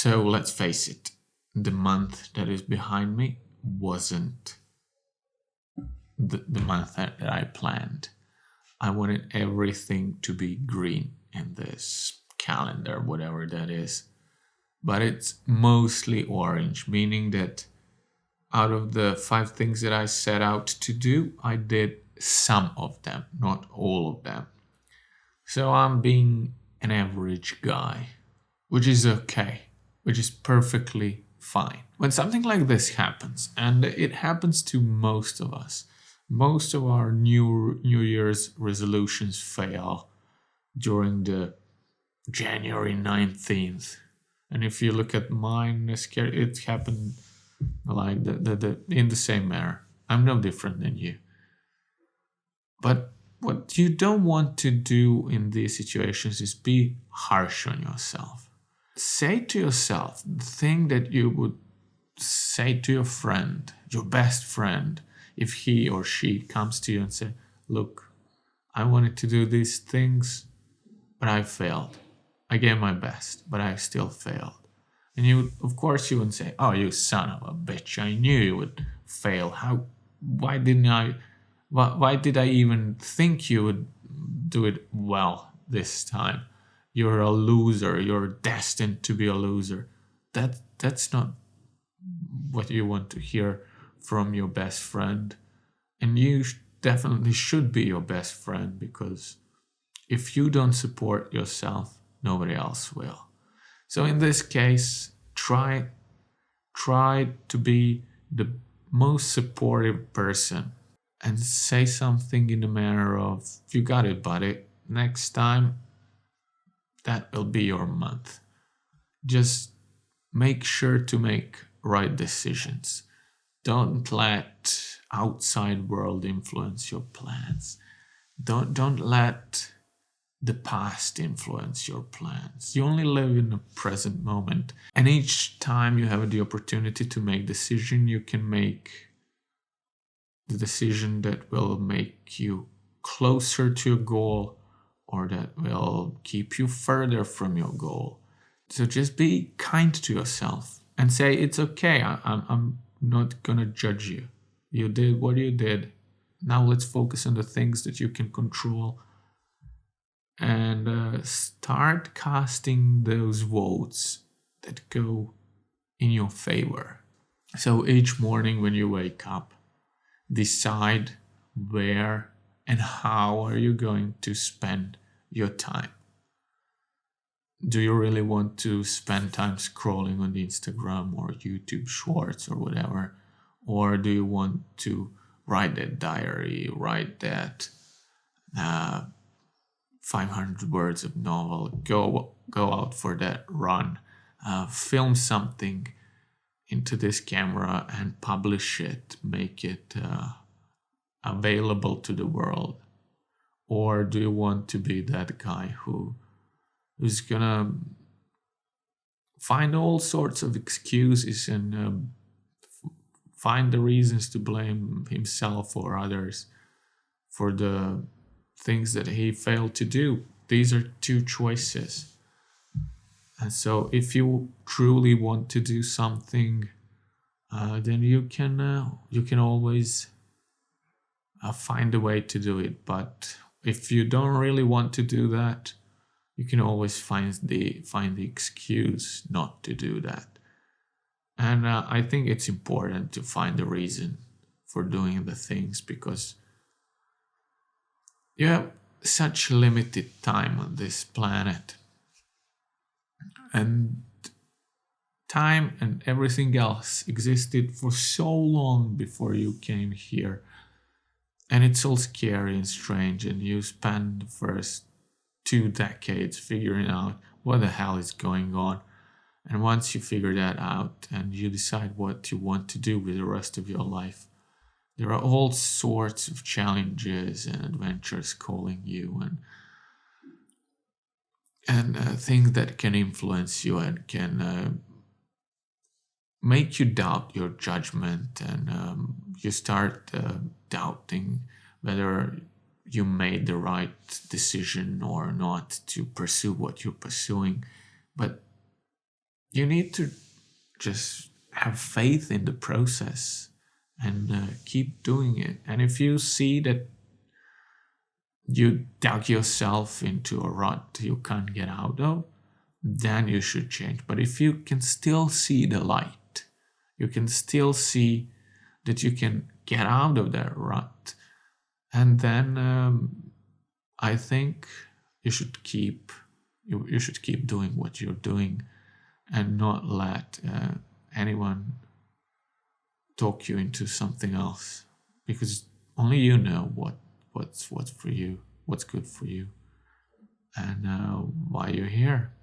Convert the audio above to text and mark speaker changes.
Speaker 1: So let's face it, the month that is behind me wasn't the month that I planned. I wanted everything to be green in this calendar, whatever that is. But it's mostly orange, meaning that out of the 5 things that I set out to do, I did some of them, not all of them. So I'm being an average guy, which is okay, which is perfectly fine. When something like this happens, and it happens to most of us, most of our New Year's resolutions fail during the January 19th. And if you look at mine, it happened like in the same manner. I'm no different than you. But what you don't want to do in these situations is be harsh on yourself. Say to yourself the thing that you would say to your friend, your best friend, if he or she comes to you and say, look, I wanted to do these things, but I failed. I gave my best, but I still failed. And of course, you wouldn't say, oh, you son of a bitch, I knew you would fail. Why did I even think you would do it well this time? You're a loser. You're destined to be a loser. That's not what you want to hear from your best friend. And you definitely should be your best friend, because if you don't support yourself, nobody else will. So in this case, try to be the most supportive person and say something in the manner of, you got it, buddy. Next time, that will be your month. Just make sure to make right decisions. Don't let outside world influence your plans. Don't let the past influence your plans. You only live in the present moment. And each time you have the opportunity to make decision, you can make the decision that will make you closer to your goal or that will keep you further from your goal. So just be kind to yourself and say, it's okay, I'm not gonna judge you. You did what you did. Now let's focus on the things that you can control and start casting those votes that go in your favor. So each morning when you wake up, decide where and how are you going to spend your time. Do you really want to spend time scrolling on the Instagram or YouTube Shorts or whatever? Or do you want to write that diary, write that 500 words of novel, go out for that run, film something into this camera and publish it, make it available to the world? Or do you want to be that guy who's gonna find all sorts of excuses and find the reasons to blame himself or others for the things that he failed to do? These are two choices. And so if you truly want to do something, then you can always find a way to do it. But if you don't really want to do that, you can always find the excuse not to do that. And I think it's important to find a reason for doing the things, because you have such limited time on this planet. And time and everything else existed for so long before you came here. And it's all scary and strange, and you spend the first 2 decades figuring out what the hell is going on. And once you figure that out and you decide what you want to do with the rest of your life, there are all sorts of challenges and adventures calling you, and things that can influence you and can make you doubt your judgment, and you start doubting whether you made the right decision or not to pursue what you're pursuing. But you need to just have faith in the process and keep doing it. And if you see that you dug yourself into a rut you can't get out of, then you should change. But if you can still see the light, you can still see that you can get out of that rut, and then I think you should keep doing what you're doing and not let anyone talk you into something else, because only you know what's for you, what's good for you, and why you're here.